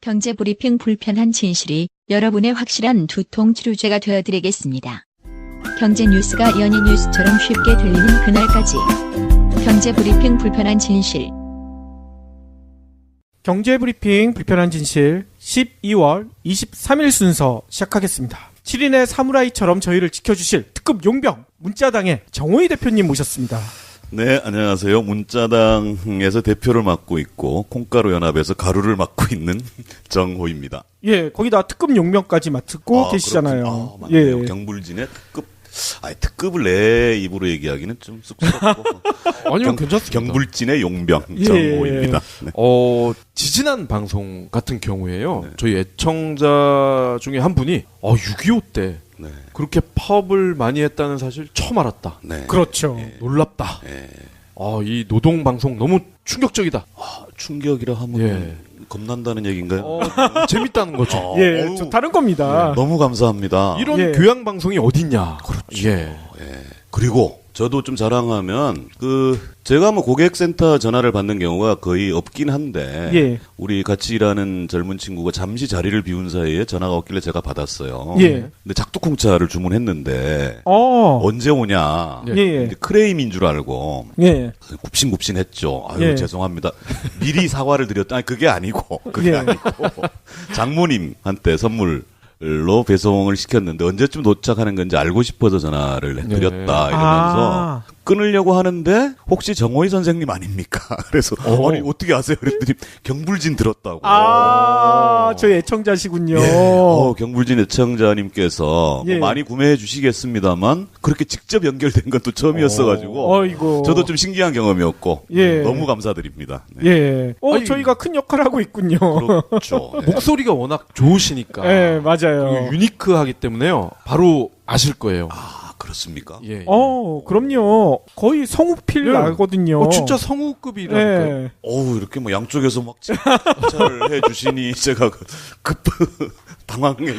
경제브리핑 불편한 진실이 여러분의 확실한 두통 치료제가 되어드리겠습니다. 경제 뉴스가 연예 뉴스처럼 쉽게 들리는 그날까지. 경제브리핑 불편한 진실. 경제브리핑 불편한 진실 12월 23일 순서 시작하겠습니다. 7인의 사무라이처럼 저희를 지켜주실 특급 용병 문자당의 정호희 대표님 모셨습니다. 네, 안녕하세요. 문자당에서 대표를 맡고 있고 콩가루 연합에서 가루를 맡고 있는 정호입니다. 예, 거기다 특급 용병까지 맡고 계시잖아요. 맞네요. 예. 경불진의 특급. 특급을 내 입으로 얘기하기는 좀 쑥스럽고. 아니요, 괜찮습니다. 경불진의 용병 예. 정호입니다. 네. 지지난 방송 같은 경우에요. 네. 저희 애청자 중에 한 분이 6.25 때 네. 그렇게 파업을 많이 했다는 사실 처음 알았다. 네. 그렇죠. 예. 놀랍다. 예. 이 노동 방송 너무 충격적이다. 충격이라 하면 예. 겁난다는 얘기인가요? 재밌다는 거죠. 예, 저 다른 겁니다. 너무 감사합니다. 이런 예. 교양 방송이 어딨냐. 그렇죠. 예. 예. 그리고 저도 좀 자랑하면 제가 고객센터 전화를 받는 경우가 거의 없긴 한데 예. 우리 같이 일하는 젊은 친구가 잠시 자리를 비운 사이에 전화가 왔길래 제가 받았어요. 예. 근데 작두콩차를 주문했는데 어. 언제 오냐? 예. 예. 근데 크레임인 줄 알고 예. 굽신굽신했죠. 아유 예. 죄송합니다. 미리 사과를 드렸다. 아니 그게 아니고 예. 장모님한테 선물로 배송을 시켰는데 언제쯤 도착하는 건지 알고 싶어서 전화를 드렸다 이러면서 끊으려고 하는데 혹시 정호희 선생님 아닙니까? 그래서 아니 어떻게 아세요? 그랬더니 경불진 들었다고. 저희 애청자시군요. 예. 경불진 애청자님께서 예. 많이 구매해 주시겠습니다만 그렇게 직접 연결된 건 또 처음이었어가지고 어이고. 저도 좀 신기한 경험이었고 예. 너무 감사드립니다. 네. 예. 저희가 큰 역할을 하고 있군요. 그렇죠. 네. 목소리가 워낙 좋으시니까. 예, 맞아요. 그리고 유니크하기 때문에요. 바로 아실 거예요. 그렇습니까? 예. 그럼요. 거의 성우필 예. 나거든요. 진짜 성우급이라니까요. 예. 이렇게 양쪽에서 막 잘 해주시니 제가 당황해.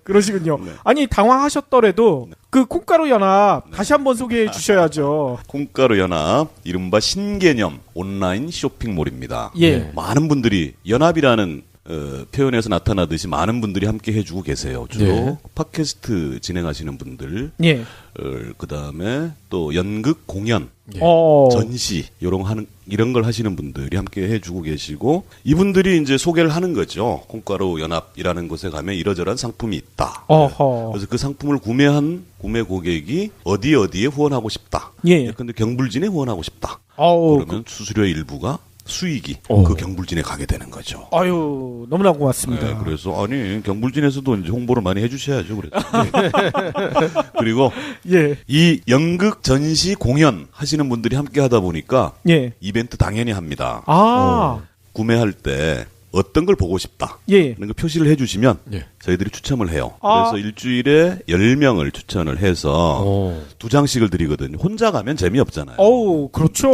그러시군요. 네. 아니, 당황하셨더라도 그 콩가루 연합 다시 한번 소개해 주셔야죠. 콩가루 연합 이른바 신개념 온라인 쇼핑몰입니다. 예. 많은 분들이 연합이라는 표현에서 나타나듯이 많은 분들이 함께 해주고 계세요. 주로 예. 팟캐스트 진행하시는 분들, 예. 그 다음에 또 연극 공연, 예. 전시 이런 걸 하시는 분들이 함께 해주고 계시고 이분들이 이제 소개를 하는 거죠. 콩가루 연합이라는 곳에 가면 이러저러한 상품이 있다. 어허. 그래서 그 상품을 구매한 구매 고객이 어디에 후원하고 싶다. 예. 근데 경불진에 후원하고 싶다. 아우, 그러면 수수료 일부가 수익이 그 경불진에 가게 되는 거죠. 아유, 너무나 고맙습니다. 네, 그래서 경불진에서도 이제 홍보를 많이 해주셔야죠. 그래서 그리고 예. 이 연극 전시 공연 하시는 분들이 함께 하다 보니까 예. 이벤트 당연히 합니다. 구매할 때 어떤 걸 보고 싶다. 예. 그런 거 표시를 해주시면 예. 저희들이 추첨을 해요. 그래서 일주일에 10명을 추천을 해서 2장씩을 드리거든요. 혼자 가면 재미없잖아요. 그렇죠.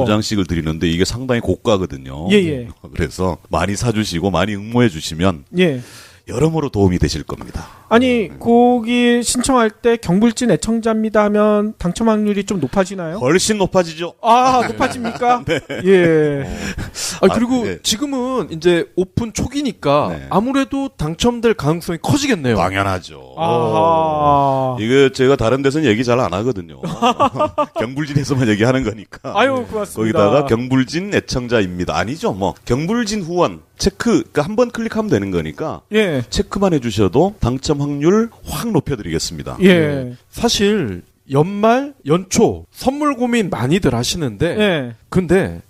2장씩을 드리는데 이게 상당히 고가거든요. 예. 그래서 많이 사주시고 많이 응모해 주시면 예. 여러모로 도움이 되실 겁니다. 아니, 거기 신청할 때 경불진 애청자입니다 하면 당첨 확률이 좀 높아지나요? 훨씬 높아지죠. 높아집니까? 네. 예. 그리고 네. 지금은 이제 오픈 초기니까 네. 아무래도 당첨될 가능성이 커지겠네요. 당연하죠. 이거 이거 제가 다른 데서는 얘기 잘 안 하거든요. 경불진에서만 얘기하는 거니까. 고맙습니다. 거기다가 경불진 애청자입니다. 아니죠. 경불진 후원 체크 한번 클릭하면 되는 거니까 예. 체크만 해주셔도 당첨 확률 확 높여드리겠습니다. 예. 사실 연말 연초 선물 고민 많이들 하시는데 예. 근데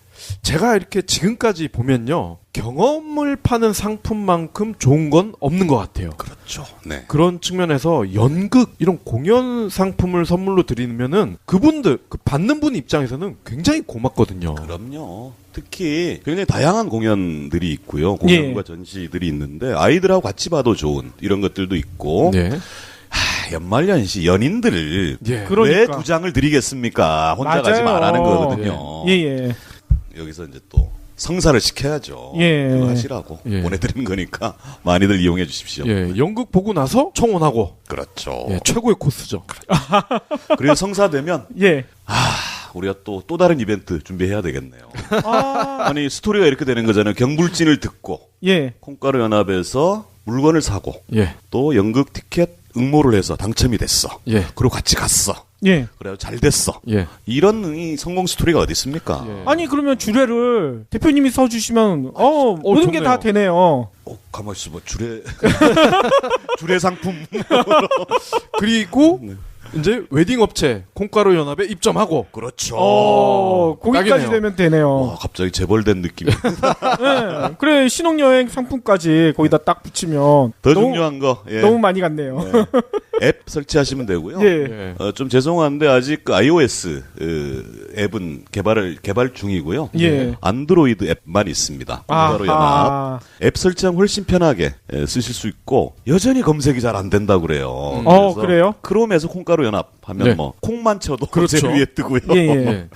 제가 이렇게 지금까지 보면요 경험을 파는 상품만큼 좋은 건 없는 것 같아요. 그렇죠. 네. 그런 측면에서 연극 이런 공연 상품을 선물로 드리면은 그분들 받는 분 입장에서는 굉장히 고맙거든요. 그럼요. 특히 굉장히 다양한 공연들이 있고요. 공연과 전시들이 있는데 아이들하고 같이 봐도 좋은 이런 것들도 있고. 네. 연말연시 연인들을 예. 왜 2장을 드리겠습니까? 혼자 가지 말라는 거거든요. 예. 여기서 이제 또 성사를 시켜야죠. 예. 그거 하시라고 보내드리는 거니까 많이들 이용해 주십시오. 예, 연극 보고 나서 청혼하고. 그렇죠. 예, 최고의 코스죠. 그리고 성사되면 예. 우리가 또 다른 이벤트 준비해야 되겠네요. 아, 아니 스토리가 이렇게 되는 거잖아요. 경불진을 듣고 예. 콩가루 연합에서 물건을 사고 예. 또 연극 티켓 응모를 해서 당첨이 됐어. 예. 그리고 같이 갔어. 예. 그래서 잘 됐어. 예. 이런 이 성공 스토리가 어디 있습니까? 예. 아니 그러면 주례를 대표님이 써주시면 모든 게 좋네요. 다 되네요. 가만 있어봐. 주례 상품. 그리고 네. 이제 웨딩 업체 콩가루 연합에 입점하고 그렇죠. 거기까지 딱이네요. 되면 되네요. 와, 갑자기 재벌된 느낌이. 네. 그래 신혼여행 상품까지 거기다 딱 붙이면 더 너무, 중요한 거. 예. 너무 많이 갔네요. 네. 앱 설치하시면 되고요. 예. 예. 좀 죄송한데 아직 그 iOS 앱은 개발 중이고요. 예. 안드로이드 앱만 있습니다. 콩가루 연합. 아하. 앱 설치하면 훨씬 편하게 쓰실 수 있고 여전히 검색이 잘 안 된다 그래요. 그래요? 크롬에서 콩가루 연합 하면 네. 뭐 콩만 쳐도 그렇죠. 제일 위에 뜨고요. 예, 예. 예.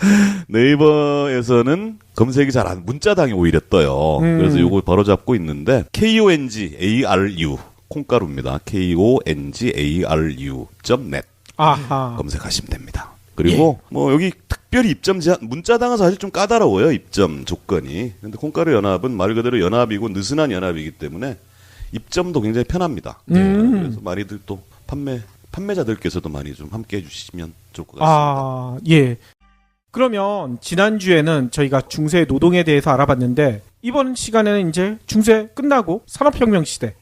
네이버에서는 검색이 잘 안 문자당이 오히려 떠요. 그래서 요거 바로 잡고 있는데 KONGARU 콩가루입니다. KONGARU.net 아하. 검색하시면 됩니다. 그리고 뭐 여기 특별히 입점 제한 문자당은 사실 좀 까다로워요. 입점 조건이. 근데 콩가루 연합은 말 그대로 연합이고 느슨한 연합이기 때문에 입점도 굉장히 편합니다. 그래서 많이들 또 판매자들께서도 많이 좀 함께 해주시면 좋을 것 같습니다. 아, 예. 그러면 지난주에는 저희가 중세 노동에 대해서 알아봤는데 이번 시간에는 이제 중세 끝나고 산업혁명 시대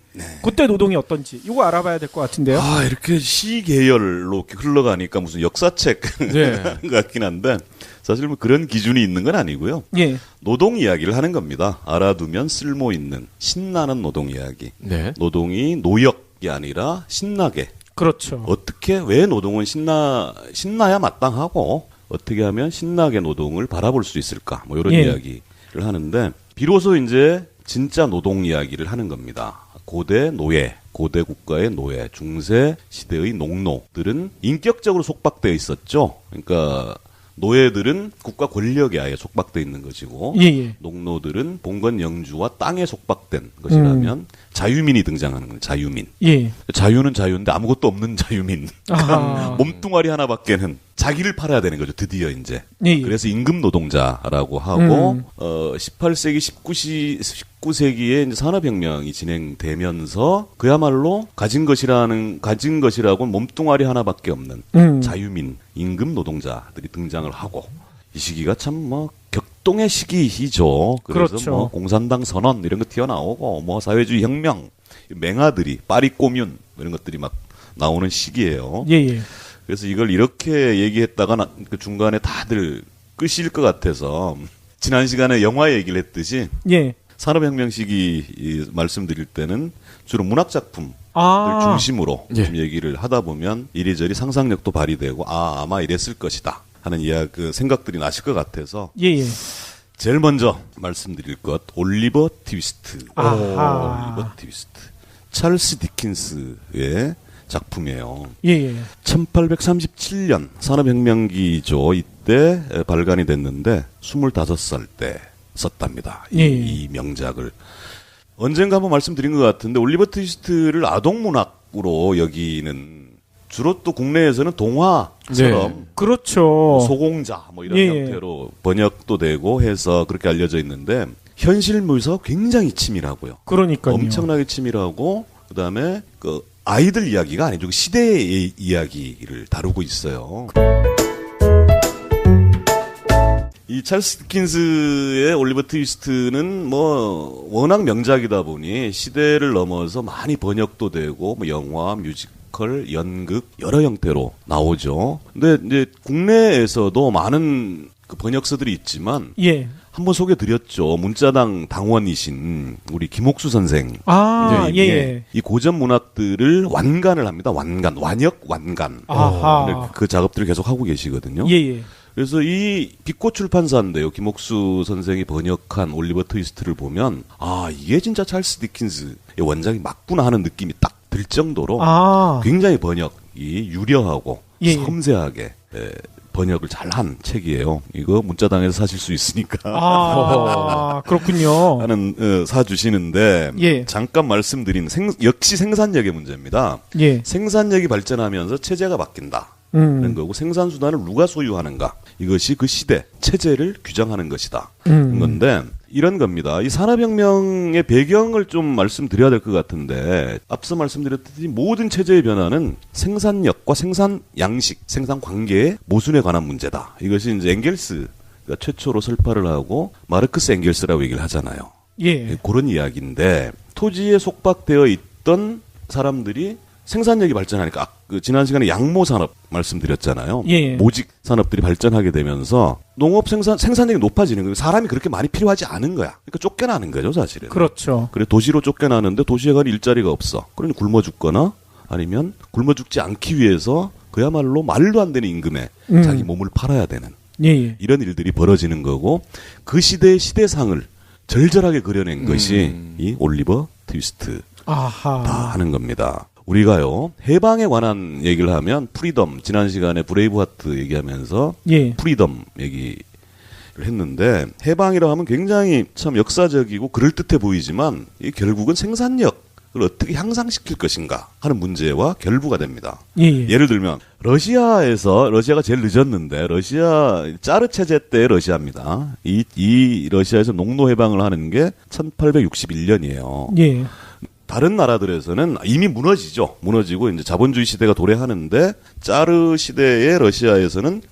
그때 노동이 어떤지 이거 알아봐야 될 것 같은데요. 아, 이렇게 시계열로 이렇게 흘러가니까 무슨 역사책 네. 하는 것 같긴 한데 사실 뭐 그런 기준이 있는 건 아니고요. 예. 노동 이야기를 하는 겁니다. 알아두면 쓸모 있는 신나는 노동 이야기. 네. 노동이 노역이 아니라 신나게 그렇죠. 어떻게 왜 노동은 신나야 마땅하고 어떻게 하면 신나게 노동을 바라볼 수 있을까 뭐 이런 예. 이야기를 하는데 비로소 이제 진짜 노동 이야기를 하는 겁니다. 고대 노예, 고대 국가의 노예, 중세 시대의 농노들은 인격적으로 속박되어 있었죠. 그러니까 노예들은 국가 권력에 아예 속박되어 있는 것이고 예. 농노들은 봉건 영주와 땅에 속박된 것이라면 자유민이 등장하는 거예요. 자유민. 예. 자유는 자유인데 아무것도 없는 자유민. 아하. 몸뚱아리 하나밖에는 자기를 팔아야 되는 거죠. 드디어 이제. 예. 그래서 임금 노동자라고 하고 18세기 19세기에 이제 산업혁명이 진행되면서 그야말로 가진 것이라고 몸뚱아리 하나밖에 없는 자유민 임금 노동자들이 등장을 하고 이 시기가 참 뭐 격동의 시기이죠. 그래서 그렇죠. 뭐 공산당 선언 이런 거 튀어나오고 뭐 사회주의 혁명 맹아들이 파리꼬뮌 이런 것들이 막 나오는 시기예요. 예. 그래서 이걸 이렇게 얘기했다가 그 중간에 다들 끄실 것 같아서 지난 시간에 영화 얘기를 했듯이 예. 산업혁명 시기 말씀드릴 때는 주로 문학 작품들 중심으로 예. 좀 얘기를 하다 보면 이리저리 상상력도 발휘되고 아마 이랬을 것이다 하는 그 생각들이 나실 것 같아서 예. 제일 먼저 말씀드릴 것 올리버 트위스트. 아하. 올리버 트위스트. 찰스 디킨스의 작품이에요. 예. 1837년 산업혁명기죠. 이때 발간이 됐는데 25살 때 썼답니다. 예. 이 명작을. 언젠가 한번 말씀드린 것 같은데 올리버 트위스트를 아동문학으로 여기는 주로 또 국내에서는 동화처럼 그렇죠. 소공자 뭐 이런 예. 형태로 번역도 되고 해서 그렇게 알려져 있는데 현실 묘사가 굉장히 치밀하고요. 그러니까요. 엄청나게 치밀하고 그다음에 그 아이들 이야기가 아니죠. 시대의 이야기를 다루고 있어요. 이 찰스 디킨스의 올리버 트위스트는 뭐 워낙 명작이다 보니 시대를 넘어서 많이 번역도 되고 뭐 영화, 뮤지컬, 연극 여러 형태로 나오죠. 근데 이제 국내에서도 많은 그 번역서들이 있지만 예. 한번 소개드렸죠. 문자당 당원이신 우리 김옥수 선생. 아, 네, 예. 이 고전 문학들을 완간을 합니다. 완역 완간. 아하. 그 작업들을 계속 하고 계시거든요. 예. 그래서 이 빛꽃 출판사인데요. 김옥수 선생이 번역한 올리버 트위스트를 보면 이게 진짜 찰스 디킨스의 원작이 맞구나 하는 느낌이 딱 들 정도로 굉장히 번역이 유려하고 예. 섬세하게 번역을 잘한 책이에요. 이거 문자당에서 사실 수 있으니까. 그렇군요. 하는 사주시는데 예. 잠깐 말씀드린 역시 생산력의 문제입니다. 예. 생산력이 발전하면서 체제가 바뀐다. 그런 거고 생산 수단을 누가 소유하는가 이것이 그 시대 체제를 규정하는 것이다. 건데 이런 겁니다. 이 산업혁명의 배경을 좀 말씀드려야 될 것 같은데 앞서 말씀드렸듯이 모든 체제의 변화는 생산력과 생산 양식, 생산 관계의 모순에 관한 문제다. 이것이 이제 엥겔스가 최초로 설파를 하고 마르크스 엥겔스라고 얘기를 하잖아요. 예. 그런 이야기인데 토지에 속박되어 있던 사람들이 생산력이 발전하니까 지난 시간에 양모 산업 말씀드렸잖아요. 예. 모직 산업들이 발전하게 되면서 농업 생산력이 높아지는 거예요. 사람이 그렇게 많이 필요하지 않은 거야. 그러니까 쫓겨나는 거죠, 사실은. 그렇죠. 그래 도시로 쫓겨나는데 도시에 가는 일자리가 없어. 그러니 굶어 죽거나 아니면 굶어 죽지 않기 위해서 그야말로 말도 안 되는 임금에 자기 몸을 팔아야 되는 예. 이런 일들이 벌어지는 거고 그 시대의 시대상을 절절하게 그려낸 것이 이 올리버 트위스트다 아하. 하는 겁니다. 우리가요 해방에 관한 얘기를 하면 프리덤 지난 시간에 브레이브하트 얘기하면서 예. 프리덤 얘기를 했는데 해방이라고 하면 굉장히 참 역사적이고 그럴듯해 보이지만 이 결국은 생산력을 어떻게 향상시킬 것인가 하는 문제와 결부가 됩니다. 예. 예를 들면 러시아가 제일 늦었는데 러시아 짜르 체제 때의 러시아입니다. 이 러시아에서 농노 해방을 하는 게 1861년이에요. 예. 다른 나라들에서는 이미 무너지고 이제 자본주의 시대가 도래하는데 짜르 시대의 러시아에서는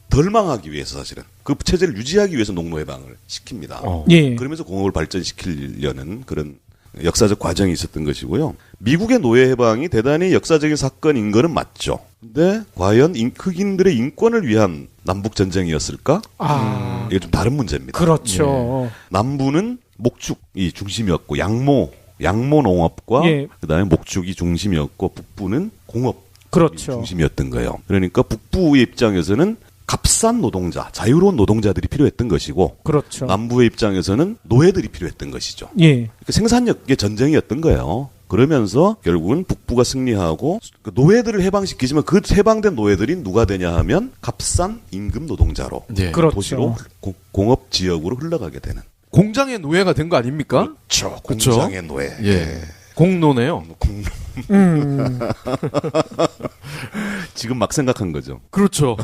덜 망하기 위해서 사실은 그 체제를 유지하기 위해서 농노 해방을 시킵니다. 예. 그러면서 공업을 발전시키려는 그런 역사적 과정이 있었던 것이고요. 미국의 노예 해방이 대단히 역사적인 사건인 거는 맞죠. 근데 과연 흑인들의 인권을 위한 남북 전쟁이었을까? 이게 좀 다른 문제입니다. 그렇죠. 남부는 목축이 중심이었고 양모 농업과 예. 그다음에 목축이 중심이었고 북부는 공업이 그렇죠. 중심이었던 거예요. 그러니까 북부의 입장에서는 값싼 노동자, 자유로운 노동자들이 필요했던 것이고 그렇죠. 남부의 입장에서는 노예들이 필요했던 것이죠. 예. 그러니까 생산력의 전쟁이었던 거예요. 그러면서 결국은 북부가 승리하고 노예들을 해방시키지만 그 해방된 노예들이 누가 되냐 하면 값싼 임금 노동자로 예. 그렇죠. 도시로 공업 지역으로 흘러가게 되는. 공장의 노예가 된 거 아닙니까? 그렇죠. 그쵸? 공장의 노예. 예. 공노네요. 지금 막 생각한 거죠. 그렇죠.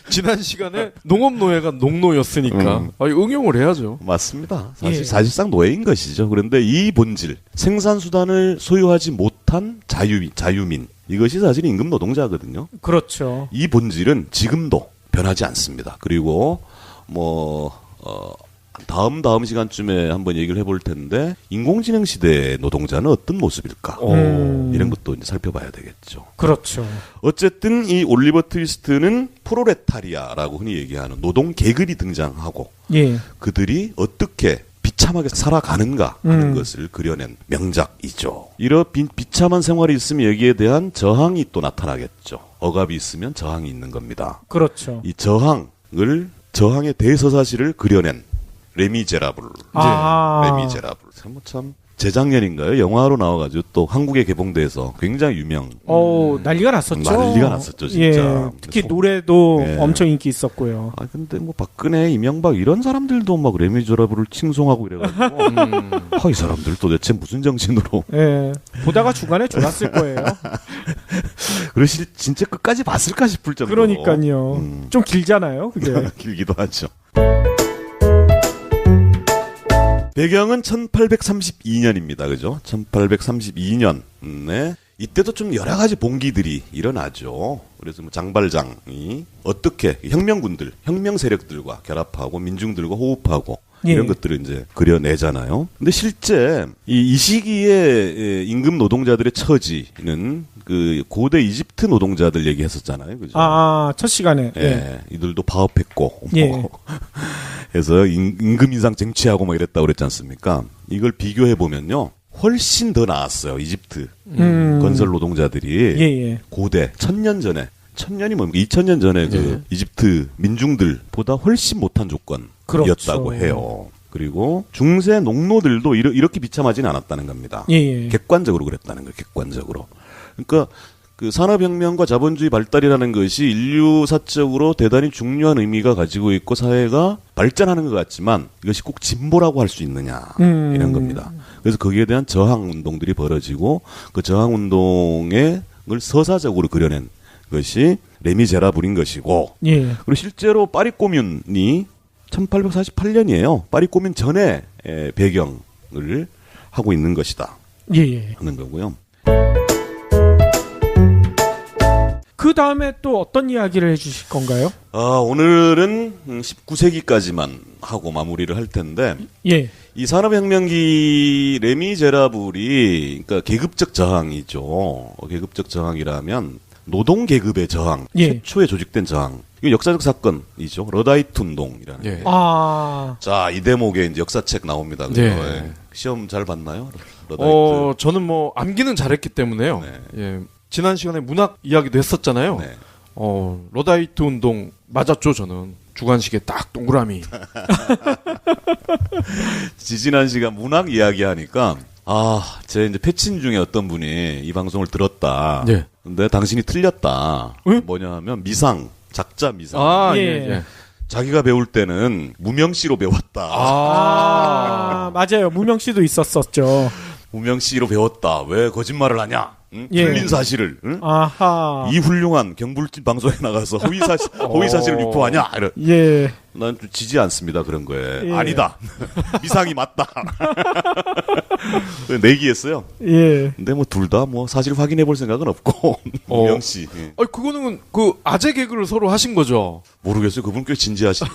지난 시간에 농업노예가 농노였으니까 응용을 해야죠. 맞습니다. 예. 사실상 노예인 것이죠. 그런데 이 본질, 생산수단을 소유하지 못한 자유민, 이것이 사실 임금 노동자거든요. 그렇죠. 이 본질은 지금도 변하지 않습니다. 그리고 다음 시간쯤에 한번 얘기를 해볼 텐데 인공지능 시대의 노동자는 어떤 모습일까? 이런 것도 이제 살펴봐야 되겠죠. 그렇죠. 어쨌든 이 올리버 트위스트는 프로레타리아라고 흔히 얘기하는 노동 계급이 등장하고 예. 그들이 어떻게 비참하게 살아가는가 하는 것을 그려낸 명작이죠. 이런 비참한 생활이 있으면 여기에 대한 저항이 또 나타나겠죠. 억압이 있으면 저항이 있는 겁니다. 그렇죠. 이 저항의 대서사시를 그려낸 레미제라블. 레미제라블. 참 재작년인가요? 영화로 나와가지고 또 한국에 개봉돼서 굉장히 유명. 난리가 났었죠. 난리가 났었죠, 진짜. 예. 특히 노래도 예. 엄청 인기 있었고요. 근데 박근혜, 이명박 이런 사람들도 막 레미제라블을 칭송하고 이래가지고 이 사람들 도대체 무슨 정신으로? 예. 보다가 중간에 졸았을 거예요. 그러시 진짜 끝까지 봤을까 싶을 정도로. 그러니까요. 좀 길잖아요, 그게. 길기도 하죠. 배경은 1832년입니다. 그죠? 1832년. 이때도 좀 여러 가지 봉기들이 일어나죠. 그래서 장발장이 어떻게 혁명 세력들과 결합하고 민중들과 호흡하고 이런 것들을 이제 그려내잖아요. 근데 실제 이 시기에 임금 노동자들의 처지는 그 고대 이집트 노동자들 얘기했었잖아요. 그죠? 첫 시간에. 예. 이들도 파업했고 예. 해서 임금 인상 쟁취하고 막 이랬다고 그랬지 않습니까? 이걸 비교해 보면요. 훨씬 더 나았어요. 이집트 건설 노동자들이 고대 1000년 전에 2000년 전에 그 이집트 민중들보다 훨씬 못한 조건이었다고 해요. 그리고 중세 농노들도 이렇게 비참하지는 않았다는 겁니다. 객관적으로 그랬다는 거예요. 객관적으로. 그러니까 그 산업혁명과 자본주의 발달이라는 것이 인류사적으로 대단히 중요한 의미가 가지고 있고 사회가 발전하는 것 같지만 이것이 꼭 진보라고 할 수 있느냐 이런 겁니다. 그래서 거기에 대한 저항 운동들이 벌어지고 그 저항 운동을 서사적으로 그려낸 것이 레미제라블인 것이고 예. 그리고 실제로 파리 꼬뮌이 1848년이에요. 파리 꼬뮌 전에 배경을 하고 있는 것이다 예. 예. 하는 거고요. 그 다음에 또 어떤 이야기를 해주실 건가요? 오늘은 19세기까지만 하고 마무리를 할 텐데 예. 이 산업혁명기 레미제라블이 그러니까 계급적 저항이죠. 계급적 저항이라면 노동 계급의 저항, 예. 최초에 조직된 저항. 이거 역사적 사건이죠. 러다이트 운동이라는. 예. 게. 아, 자, 이 대목에 이제 역사책 나옵니다. 그죠? 네. 예. 시험 잘 봤나요? 러다이트. 저는 뭐 암기는 잘했기 때문에요. 네. 예. 지난 시간에 문학 이야기도 했었잖아요. 네. 러다이트 운동 맞았죠, 저는. 주관식에 딱 동그라미. 지지난 시간 문학 이야기 하니까 제 이제 패친 중에 어떤 분이 이 방송을 들었다. 예. 근데 당신이 틀렸다. 응? 뭐냐 하면 미상, 작자 미상. 예. 예. 자기가 배울 때는 무명시로 배웠다. 맞아요. 무명 씨도 있었었죠. 무명시로 배웠다. 왜 거짓말을 하냐? 응? 예. 틀린 사실을. 응? 아하. 이 훌륭한 경불집 방송에 나가서 허위 사실을 유포하냐? 이런. 예. 난 좀 지지 않습니다. 그런 거에. 예. 아니다. 미상이 맞다. 내기했어요. 예. 근데 뭐 둘 다 뭐 사실 확인해 볼 생각은 없고 무명시. 예. 그거는 그 아재 개그를 서로 하신 거죠. 모르겠어요. 그분 꽤 진지하신.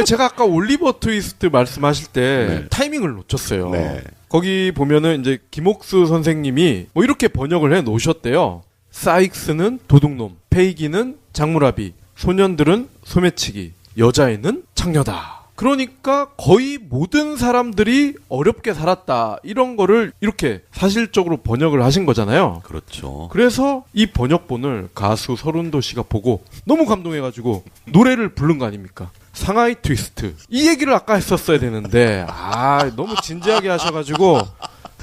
제가 아까 올리버 트위스트 말씀하실 때 네. 타이밍을 놓쳤어요. 네. 거기 보면은 이제 김옥수 선생님이 뭐 이렇게 번역을 해 놓으셨대요. 사익스는 도둑놈, 페이기는 장무라비, 소년들은 소매치기, 여자애는 창녀다. 그러니까 거의 모든 사람들이 어렵게 살았다. 이런 거를 이렇게 사실적으로 번역을 하신 거잖아요. 그렇죠. 그래서 이 번역본을 가수 서른도 씨가 보고 너무 감동해가지고 노래를 부른 거 아닙니까? 상하이 트위스트. 이 얘기를 아까 했었어야 되는데 너무 진지하게 하셔가지고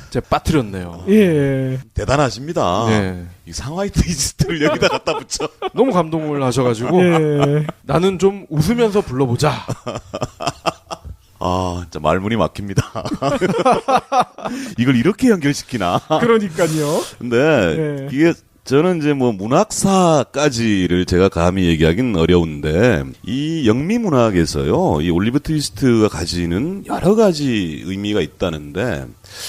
제가 빠뜨렸네요. 예. 대단하십니다. 네. 이 상하이 트위스트를 여기다 갖다 붙여. 너무 감동을 하셔가지고 예. 나는 좀 웃으면서 불러보자. 진짜 말문이 막힙니다. 이걸 이렇게 연결시키나? 그러니까요. 근데 네. 이게 저는 이제 뭐 문학사까지를 제가 감히 얘기하기는 어려운데 이 영미문학에서요, 이 올리버 트위스트가 가지는 여러 가지 의미가 있다는데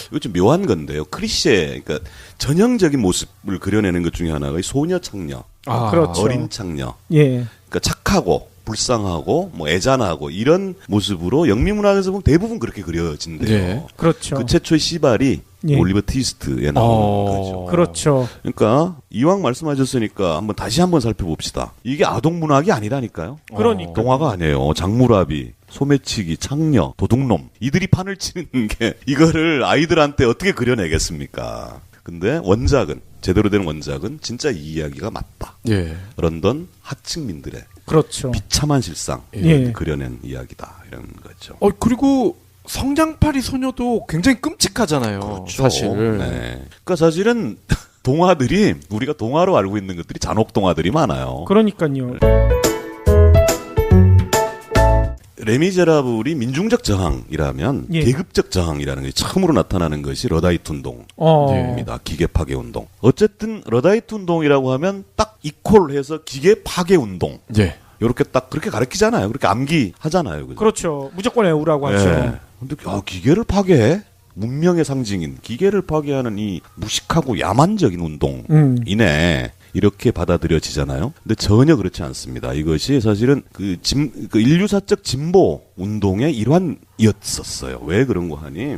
이거 좀 묘한 건데요. 클리셰, 그러니까 전형적인 모습을 그려내는 것 중에 하나가 이 소녀 창녀, 그렇죠. 어린 창녀, 예. 그러니까 착하고 불쌍하고 뭐 애잔하고 이런 모습으로 영미문학에서 보면 대부분 그렇게 그려진대요. 네. 그렇죠. 그 최초의 시발이 예. 올리버 트위스트에 나오는 거죠. 그렇죠. 그러니까 이왕 말씀하셨으니까 한번 살펴봅시다. 이게 아동 문학이 아니라니까요. 그러니까. 동화가 아니에요. 장무라비, 소매치기, 창녀, 도둑놈 이들이 판을 치는 게 이거를 아이들한테 어떻게 그려내겠습니까? 근데 원작은 제대로 된 원작은 진짜 이 이야기가 맞다. 예. 런던 하층민들의 그렇죠. 비참한 실상 예. 그려낸 이야기다 이런 거죠. 그리고 성장파리 소녀도 굉장히 끔찍하잖아요. 그렇죠. 사실. 네. 그러니까 사실은 동화들이 우리가 동화로 알고 있는 것들이 잔혹 동화들이 많아요. 그러니까요. 레미제라블이 민중적 저항이라면 예. 계급적 저항이라는 것이 처음으로 나타나는 것이 러다이트 운동입니다. 네. 기계 파괴 운동. 어쨌든 러다이트 운동이라고 하면 딱 이퀄해서 기계 파괴 운동. 예. 이렇게 딱 그렇게 가르치잖아요. 그렇게 암기하잖아요. 그죠? 그렇죠. 무조건 애우라고 하죠. 예. 근데 기계를 파괴해? 문명의 상징인 기계를 파괴하는 이 무식하고 야만적인 운동이네. 이렇게 받아들여지잖아요. 근데 전혀 그렇지 않습니다. 이것이 사실은 그 인류사적 진보 운동의 일환이었었어요. 왜 그런 거 하니?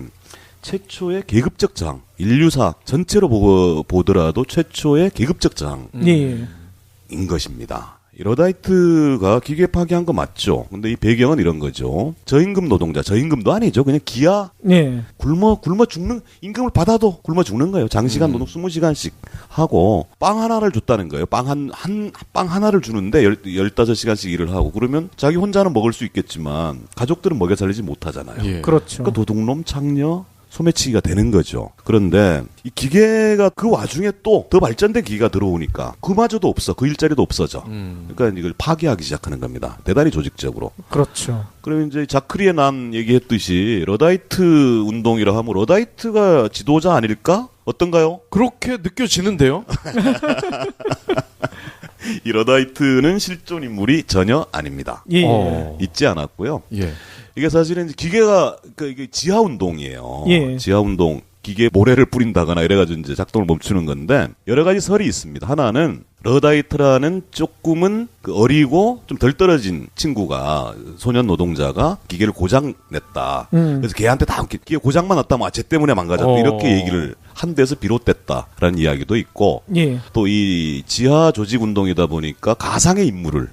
최초의 계급적 저항. 인류사 전체로 보더라도 최초의 계급적 저항인 예. 것입니다. 이 러다이트가 기계 파괴한 거 맞죠? 근데 이 배경은 이런 거죠. 저임금 노동자, 저임금도 아니죠. 그냥 기아 예. 굶어 죽는, 임금을 받아도 굶어 죽는 거예요. 장시간 노동 20시간씩 하고 빵 하나를 줬다는 거예요. 빵 하나를 주는데 15시간씩 일을 하고 그러면 자기 혼자는 먹을 수 있겠지만 가족들은 먹여 살리지 못하잖아요. 예. 그렇죠. 그러니까 도둑놈, 창녀, 소매치기가 되는 거죠. 그런데 이 기계가 그 와중에 또 더 발전된 기계가 들어오니까 그마저도 없어. 그 일자리도 없어져. 그러니까 이걸 파괴하기 시작하는 겁니다. 대단히 조직적으로. 그렇죠. 그러면 이제 자크리에 난 얘기했듯이 러다이트 운동이라 하면 러다이트가 지도자 아닐까? 어떤가요? 그렇게 느껴지는데요? 이 러다이트는 실존 인물이 전혀 아닙니다. 예. 있지 않았고요. 예. 이게 사실은 기계가 이게 지하 운동이에요. 예. 지하 운동. 기계에 모래를 뿌린다거나 이래가지고 이제 작동을 멈추는 건데 여러 가지 설이 있습니다. 하나는 러다이트라는 조금은 어리고 좀 덜 떨어진 친구가 소년 노동자가 기계를 고장 냈다. 그래서 걔한테 다 기계 고장만 났다면 쟤 때문에 망가졌다. 이렇게 얘기를 한 데서 비롯됐다라는 이야기도 있고 예. 또 이 지하 조직 운동이다 보니까 가상의 인물을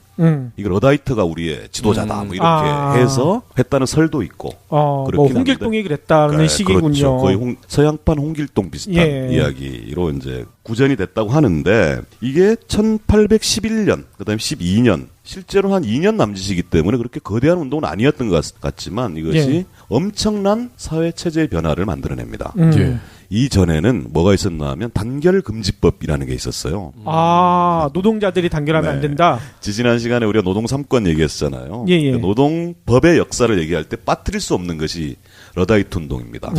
이거 러다이트가 우리의 지도자다 뭐 이렇게 해서 했다는 설도 있고 뭐 그렇긴 홍길동이 그랬다는 네, 식이군요. 그렇죠. 거의 서양판 홍길동 비슷한 예. 이야기로 이제 구전이 됐다고 하는데 이게 1811년 그다음에 12년 실제로 한 2년 남짓이기 때문에 그렇게 거대한 운동은 아니었던 것 같지만 이것이 예. 엄청난 사회 체제의 변화를 만들어냅니다. 예. 이전에는 뭐가 있었나 하면 단결금지법이라는 게 있었어요. 노동자들이 단결하면 네. 안 된다. 지난 시간에 우리가 노동 3권 얘기했잖아요. 예, 예. 그러니까 노동법의 역사를 얘기할 때 빠뜨릴 수 없는 것이 러다이트 운동입니다.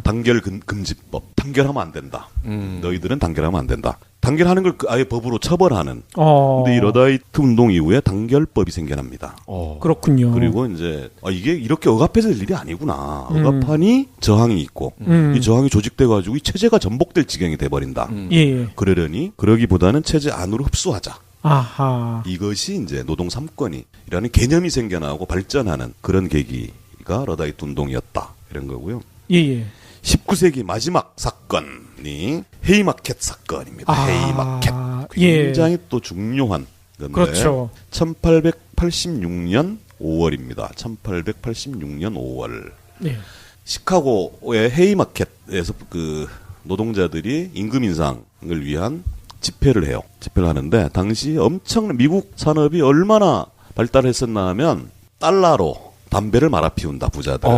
단결금지법. 단결하면 안 된다. 너희들은 단결하면 안 된다. 단결하는 걸 아예 법으로 처벌하는. 근데 이 러다이트 운동 이후에 단결법이 생겨납니다. 그렇군요. 그리고 이제 이게 이렇게 억압해서 될 일이 아니구나. 억압하니 저항이 있고 이 저항이 조직돼가지고 이 체제가 전복될 지경이 돼버린다. 예. 그러려니 그러기보다는 체제 안으로 흡수하자. 아하. 이것이 이제 노동 3권이라는 개념이 생겨나고 발전하는 그런 계기가 러다이트 운동이었다. 이런 거고요. 예. 19세기 마지막 사건이 헤이마켓 사건입니다. 헤이마켓. 예. 굉장히 또 중요한 건데. 그렇죠. 1886년 5월입니다. 1886년 5월. 예. 시카고의 헤이마켓에서 그 노동자들이 임금 인상을 위한 집회를 해요. 집회를 하는데 당시 엄청난 미국 산업이 얼마나 발달했었나 하면 달러로 담배를 말아 피운다. 부자들.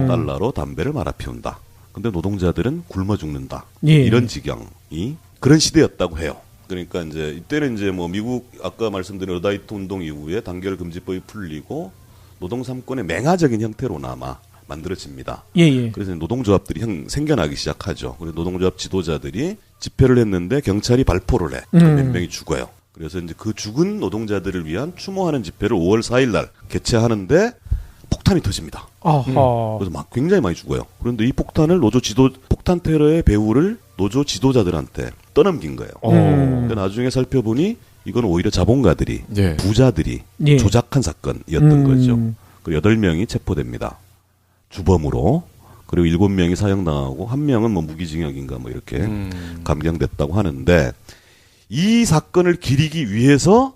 달러로 담배를 말아 피운다. 근데 노동자들은 굶어 죽는다. 예. 이런 지경이 그런 시대였다고 해요. 그러니까 이제 이때는 이제 뭐 미국 아까 말씀드린 러다이트 운동 이후에 단결금지법이 풀리고 노동 3권의 맹화적인 형태로나마 만들어집니다. 예. 그래서 노동조합들이 생겨나기 시작하죠. 그래서 노동조합 지도자들이 집회를 했는데 경찰이 발포를 해. 몇 명이 죽어요. 그래서 이제 그 죽은 노동자들을 위한 추모하는 집회를 5월 4일 날 개최하는데 폭탄이 터집니다. 그래서 막 굉장히 많이 죽어요. 그런데 이 폭탄을 폭탄 테러의 배후를 노조 지도자들한테 떠넘긴 거예요. 근데 나중에 살펴보니 이건 오히려 자본가들이 부자들이 조작한 사건이었던 거죠. 그리고 8명이 체포됩니다. 주범으로. 그리고 7명이 사형당하고 1명은 뭐 무기징역인가 뭐 이렇게 감경됐다고 하는데 이 사건을 기리기 위해서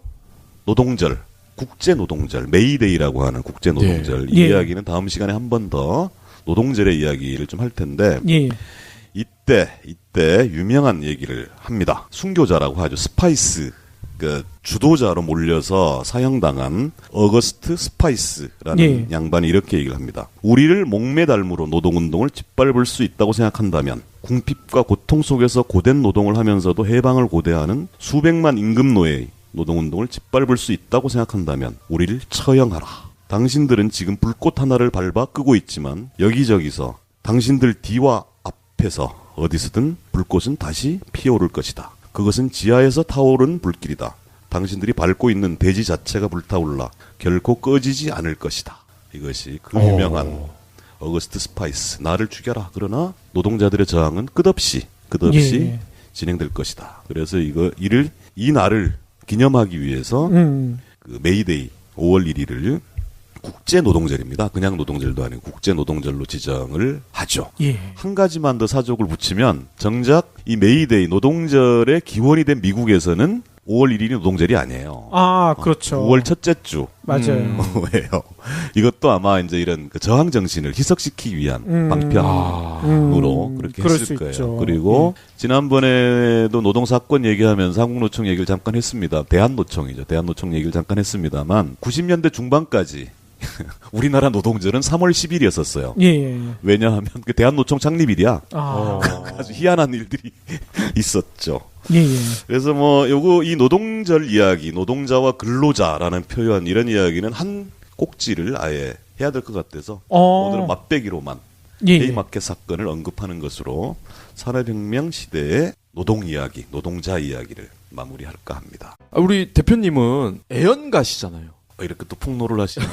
노동절, 국제노동절, 메이데이라고 하는 국제노동절 이 이야기는 다음 시간에 한 번 더 노동절의 이야기를 좀 할 텐데 이때 유명한 얘기를 합니다. 순교자라고 하죠. 스파이스 그 주도자로 몰려서 사형당한 어거스트 스파이스라는 양반이 이렇게 얘기를 합니다. 우리를 목매달무로 노동운동을 짓밟을 수 있다고 생각한다면 궁핍과 고통 속에서 고된 노동을 하면서도 해방을 고대하는 수백만 임금노예의 노동운동을 짓밟을 수 있다고 생각한다면 우리를 처형하라. 당신들은 지금 불꽃 하나를 밟아 끄고 있지만 여기저기서 당신들 뒤와 앞에서 어디서든 불꽃은 다시 피어오를 것이다. 그것은 지하에서 타오른 불길이다. 당신들이 밟고 있는 대지 자체가 불타올라 결코 꺼지지 않을 것이다. 이것이 그 유명한 어거스트 스파이스. 나를 죽여라. 그러나 노동자들의 저항은 끝없이 진행될 것이다. 그래서 이 날을 기념하기 위해서 그 메이데이 5월 1일을 국제노동절입니다. 그냥 노동절도 아니고 국제노동절로 지정을 하죠. 한 가지만 더 사족을 붙이면 정작 이 메이데이 노동절의 기원이 된 미국에서는 5월 1일이 노동절이 아니에요. 그렇죠. 5월 첫째 주. 맞아요. 왜요? 이것도 아마 이제 이런 그 저항 정신을 희석시키기 위한 방편으로 그렇게 했을 거예요. 있죠. 그리고 지난번에도 노동사건 얘기하면서 한국노총 얘기를 잠깐 했습니다. 대한노총이죠. 대한노총 얘기를 잠깐 했습니다만 90년대 중반까지 우리나라 노동절은 3월 10일이었었어요. 왜냐하면 그 대한노총 창립일이야. 아주 희한한 일들이 있었죠. 그래서 뭐 이 노동절 이야기, 노동자와 근로자라는 표현 이런 이야기는 한 꼭지를 아예 해야 될 것 같아서 오늘은 맛배기로만 예, 예. K마켓 사건을 언급하는 것으로 산업혁명 시대의 노동 이야기, 노동자 이야기를 마무리할까 합니다. 우리 대표님은 애연가시잖아요. 이렇게 또 폭로를 하시네요.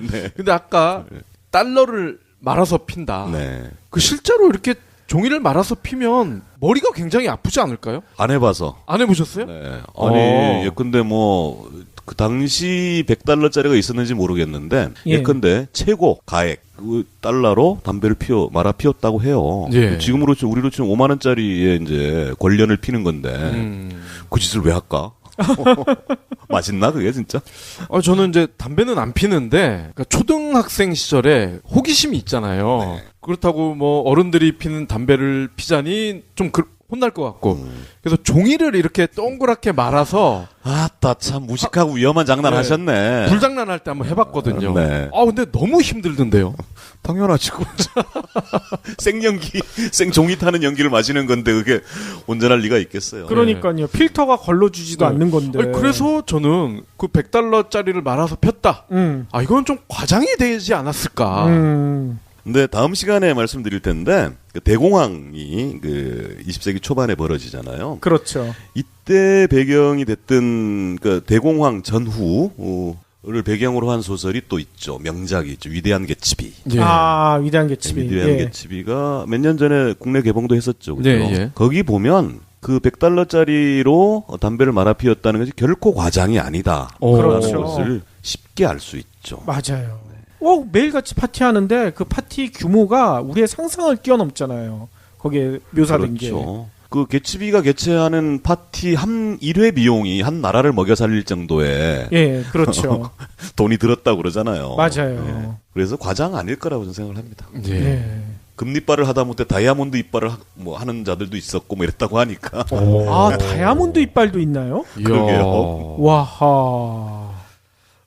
네. 근데 아까 달러를 말아서 핀다. 네. 그 실제로 이렇게 종이를 말아서 피면 머리가 굉장히 아프지 않을까요? 안 해봐서. 안 해보셨어요? 네. 아니, 예컨대 뭐, 그 당시 100달러짜리가 있었는지 모르겠는데, 예. 예컨대 최고 가액, 그 달러로 담배를 말아 피웠다고 해요. 예. 지금으로 치면, 우리로 치면 5만원짜리에 이제 권련을 피는 건데, 그 짓을 왜 할까? 맛있나, 그게 진짜? 저는 이제 담배는 안 피는데, 그러니까 초등학생 시절에 호기심이 있잖아요. 네. 그렇다고 뭐 어른들이 피는 담배를 피자니 좀 혼날 것 같고. 그래서 종이를 이렇게 동그랗게 말아서 아따, 참 무식하고 위험한 장난 네. 하셨네. 불장난할 때 한번 해봤거든요. 네. 근데 너무 힘들던데요. 당연하지. 생연기, 생종이 타는 연기를 마시는 건데 그게 온전할 리가 있겠어요. 그러니까요. 필터가 걸러주지도 네. 않는 건데. 아니, 그래서 저는 그 100달러짜리를 말아서 폈다. 이건 좀 과장이 되지 않았을까. 근데 다음 시간에 말씀드릴 텐데 그 대공황이 그 20세기 초반에 벌어지잖아요. 그렇죠. 이때 배경이 됐던 그 대공황 전후를 배경으로 한 소설이 또 있죠. 명작이 있죠. 위대한 개츠비. 예. 위대한 개츠비. 위대한 예. 개츠비가 몇 년 전에 국내 개봉도 했었죠. 그죠? 네, 예. 거기 보면 그 100달러짜리로 담배를 말아 피웠다는 것이 결코 과장이 아니다. 그렇죠. 라는 것을 쉽게 알 수 있죠. 맞아요. 매일같이 파티하는데 그 파티 규모가 우리의 상상을 뛰어넘잖아요. 거기에 묘사된 게. 그렇죠. 그 개츠비가 개최하는 파티 한 1회 비용이 한 나라를 먹여 살릴 정도의 예, 그렇죠. 돈이 들었다고 그러잖아요. 맞아요. 네. 그래서 과장 아닐 거라고 저는 생각을 합니다. 예. 예. 금리빨을 하다 못해 다이아몬드 이빨을 하는 자들도 있었고 뭐 이랬다고 하니까. 다이아몬드 이빨도 있나요? 그러게요. 와하.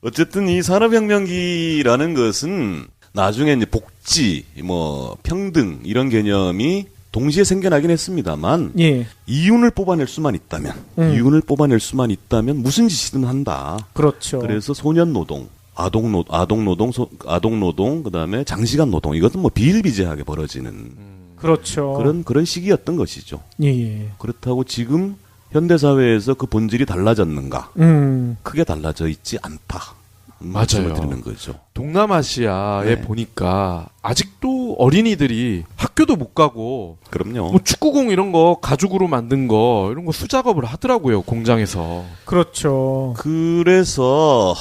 어쨌든 이 산업혁명기라는 것은 나중에 이제 복지, 뭐 평등 이런 개념이 동시에 생겨나긴 했습니다만 예. 이윤을 뽑아낼 수만 있다면 무슨 짓이든 한다. 그렇죠. 그래서 소년 노동, 아동 노동, 그다음에 장시간 노동 이것은 뭐 비일비재하게 벌어지는 그렇죠. 그런 시기였던 것이죠. 예. 그렇다고 지금 현대 사회에서 그 본질이 달라졌는가? 크게 달라져 있지 않다. 말씀을 드리는 거죠. 동남아시아에 네. 보니까 아직도 어린이들이 학교도 못 가고 그럼요. 뭐 축구공 이런 거 가죽으로 만든 거 이런 거 수작업을 하더라고요, 공장에서. 그렇죠. 그래서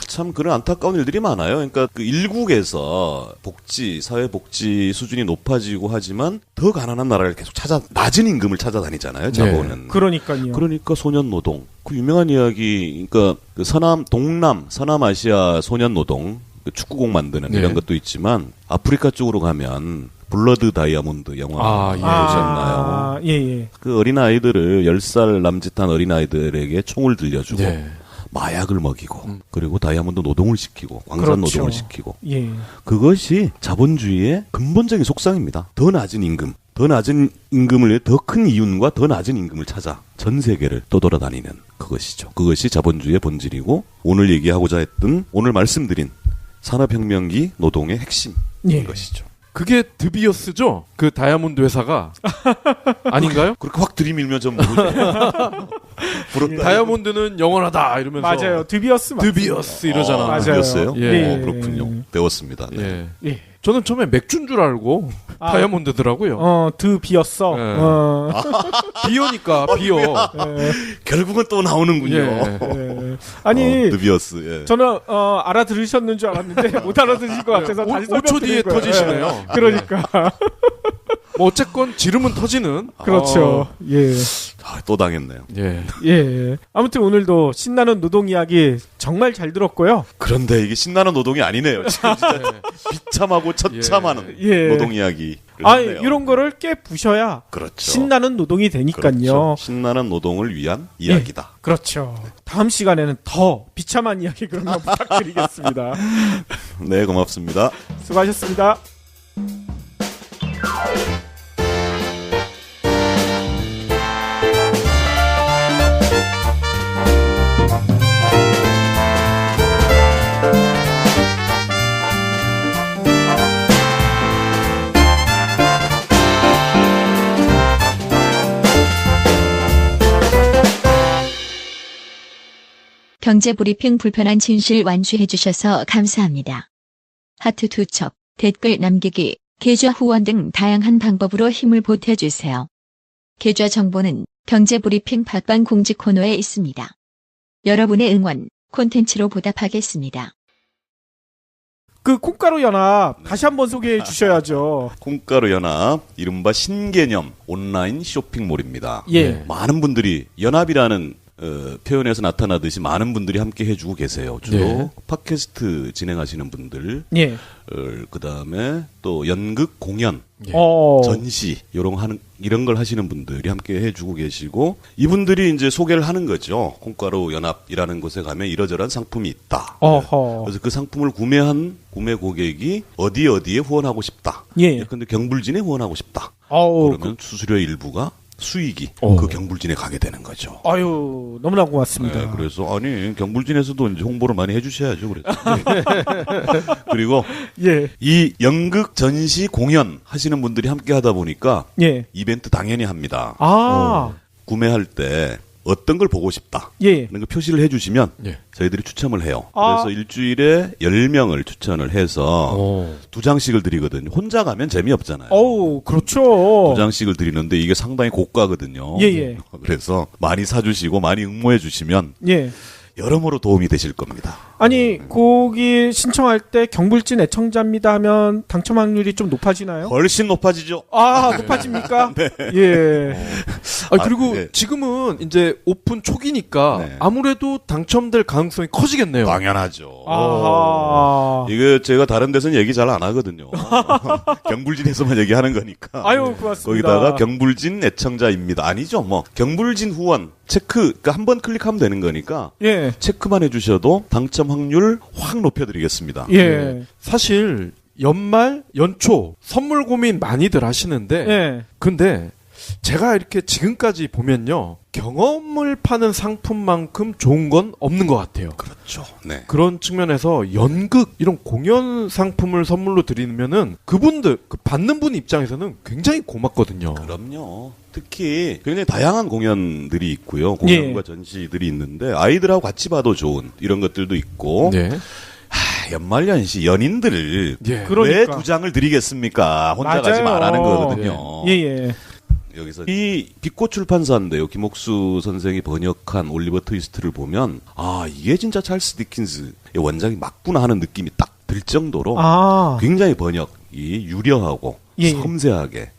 참 그런 안타까운 일들이 많아요. 그러니까 그 일국에서 사회 복지 수준이 높아지고 하지만 더 가난한 나라를 계속 낮은 임금을 찾아다니잖아요. 자본은. 그러니까요. 그러니까 소년 노동. 그 유명한 이야기, 그러니까 그 서남아시아 소년 노동, 그 축구공 만드는 네. 이런 것도 있지만 아프리카 쪽으로 가면 블러드 다이아몬드 영화 보셨나요? 예. 그 어린 아이들을 10살 남짓한 어린 아이들에게 총을 들려주고. 네. 마약을 먹이고 그리고 다이아몬드 노동을 시키고 광산 그렇죠. 노동을 시키고 예. 그것이 자본주의의 근본적인 속성입니다. 더 낮은 임금을 위해 더 큰 이윤과 더 낮은 임금을 찾아 전 세계를 떠돌아다니는 그것이죠. 그것이 자본주의의 본질이고 오늘 말씀드린 산업혁명기 노동의 핵심인 것이죠. 그게 드비어스죠? 그 다이아몬드 회사가 아닌가요? 그렇게 확 들이밀면 좀 모르죠. 부럽다. 다이아몬드는 영원하다 이러면서 맞아요. 드비어스 이러잖아. 맞아요. 드비어스요? 예. 그렇군요. 배웠습니다. 네. 예. 예. 저는 처음에 맥주인 줄 알고 다이아몬드더라고요. 드비었어. 예. 비어니까 비어. 결국은 또 나오는군요. 예. 아니 드비어스. 예. 저는 알아들으셨는 줄 알았는데 못 알아들으실 것 같아서 다시 5초 뒤에 설명드린 거예요. 터지시네요. 그러니까. 뭐 어쨌건 지름은 터지는. 그렇죠. 예. 또 당했네요. 예. 예. 아무튼 오늘도 신나는 노동 이야기 정말 잘 들었고요. 그런데 이게 신나는 노동이 아니네요. 지금 진짜 비참하고 처참한 예. 노동 이야기. 이런 거를 깨 부셔야 그렇죠. 신나는 노동이 되니까요. 그렇죠. 신나는 노동을 위한 이야기다. 그렇죠. 다음 시간에는 더 비참한 이야기 그런 거 부탁드리겠습니다. 네, 고맙습니다. 수고하셨습니다. 경제브리핑 불편한 진실 완수해주셔서 감사합니다. 하트 2척, 댓글 남기기, 계좌 후원 등 다양한 방법으로 힘을 보태주세요. 계좌 정보는 경제브리핑 팟빵 공지 코너에 있습니다. 여러분의 응원, 콘텐츠로 보답하겠습니다. 그 콩가루 연합 다시 한번 소개해 주셔야죠. 콩가루 연합, 이른바 신개념 온라인 쇼핑몰입니다. 예. 많은 분들이 연합이라는 표현에서 나타나듯이 많은 분들이 함께 해주고 계세요. 주로 네. 팟캐스트 진행하시는 분들, 예. 그 다음에 또 연극 공연, 예. 전시 이런 걸 하시는 분들이 함께 해주고 계시고, 이분들이 이제 소개를 하는 거죠. 콩가루 연합이라는 곳에 가면 이러저러한 상품이 있다. 어허. 그래서 그 상품을 구매한 구매 고객이 어디에 후원하고 싶다. 예. 근데 경불진에 후원하고 싶다. 아우, 그러면 수수료 일부가 수익이 어. 그 경불진에 가게 되는 거죠. 아유, 너무나 고맙습니다. 네, 그래서 아니 경불진에서도 이제 홍보를 많이 해주셔야죠. 그래서 그리고 예. 이 연극 전시 공연 하시는 분들이 함께 하다 보니까 예. 이벤트 당연히 합니다. 아. 구매할 때 어떤 걸 보고 싶다. 예. 그런 거 표시를 해주시면 예. 저희들이 추첨을 해요. 아. 그래서 일주일에 10명을 추천을 해서 2장씩을 드리거든요. 혼자 가면 재미없잖아요. 어우, 그렇죠. 2장씩을 드리는데 이게 상당히 고가거든요. 예. 그래서 많이 사주시고 많이 응모해 주시면 예. 여러모로 도움이 되실 겁니다. 아니, 거기 신청할 때 경불진 애청자입니다 하면 당첨 확률이 좀 높아지나요? 훨씬 높아지죠. 아, 높아집니까? 예. 그리고 네. 지금은 이제 오픈 초기니까 네. 아무래도 당첨될 가능성이 커지겠네요. 당연하죠. 아하. 이거 제가 다른 데서는 얘기 잘 안 하거든요. 경불진에서만 얘기하는 거니까. 아유, 고맙습니다. 거기다가 경불진 애청자입니다. 아니죠. 뭐 경불진 후원 체크, 그러니까 한 번 클릭하면 되는 거니까 예. 체크만 해주셔도 당첨 확률 확 높여드리겠습니다. 예. 사실 연말 연초 선물 고민 많이들 하시는데 예. 근데 제가 이렇게 지금까지 보면요 경험을 파는 상품만큼 좋은 건 없는 것 같아요. 그렇죠. 네. 그런 측면에서 연극 이런 공연 상품을 선물로 드리면은 그분들 그 받는 분 입장에서는 굉장히 고맙거든요. 그럼요. 특히 굉장히 다양한 공연들이 있고요. 공연과 전시들이 있는데 아이들하고 같이 봐도 좋은 이런 것들도 있고. 네. 연말연시 연인들을 예. 왜 그러니까. 2장을 드리겠습니까? 혼자 가지 맞아요. 말라는 거거든요. 예. 여기서 이 빛꽃 출판사인데요. 김옥수 선생이 번역한 올리버 트위스트를 보면 아 이게 진짜 찰스 디킨스의 원작이 맞구나 하는 느낌이 딱 들 정도로 아. 굉장히 번역이 유려하고 예. 섬세하게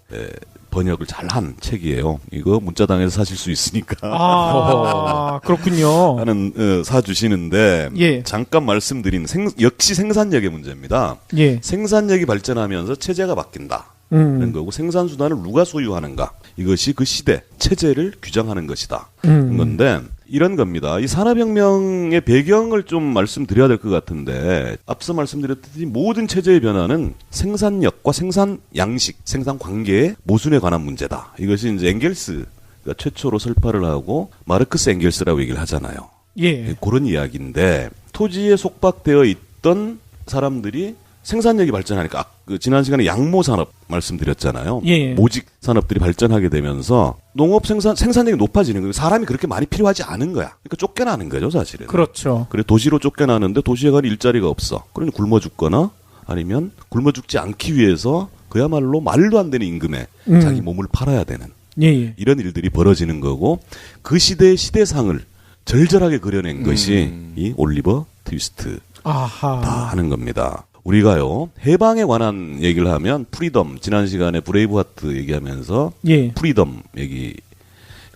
번역을 잘한 책이에요. 이거 문자당에서 사실 수 있으니까 아, 그렇군요. 하는 사주시는데 예. 잠깐 말씀드린 역시 생산력의 문제입니다. 예. 생산력이 발전하면서 체제가 바뀐다. 하는 거고 생산 수단을 누가 소유하는가 이것이 그 시대 체제를 규정하는 것이다. 그런 건데 이런 겁니다. 이 산업혁명의 배경을 좀 말씀드려야 될 것 같은데 앞서 말씀드렸듯이 모든 체제의 변화는 생산력과 생산 양식, 생산 관계의 모순에 관한 문제다. 이것이 이제 엥겔스가 최초로 설파를 하고 마르크스 엥겔스라고 얘기를 하잖아요. 예. 그런 이야기인데 토지에 속박되어 있던 사람들이 생산력이 발전하니까 지난 시간에 양모 산업 말씀드렸잖아요. 예. 모직 산업들이 발전하게 되면서 농업 생산력이 높아지는 거예요. 사람이 그렇게 많이 필요하지 않은 거야. 그러니까 쫓겨나는 거죠, 사실은. 그렇죠. 그래 도시로 쫓겨나는데 도시에 가는 일자리가 없어. 그러니 굶어 죽거나 아니면 굶어 죽지 않기 위해서 그야말로 말도 안 되는 임금에 자기 몸을 팔아야 되는 예. 이런 일들이 벌어지는 거고 그 시대의 시대상을 절절하게 그려낸 것이 이 올리버 트위스트다 아하. 하는 겁니다. 우리가요 해방에 관한 얘기를 하면 프리덤 지난 시간에 브레이브하트 얘기하면서 예. 프리덤 얘기를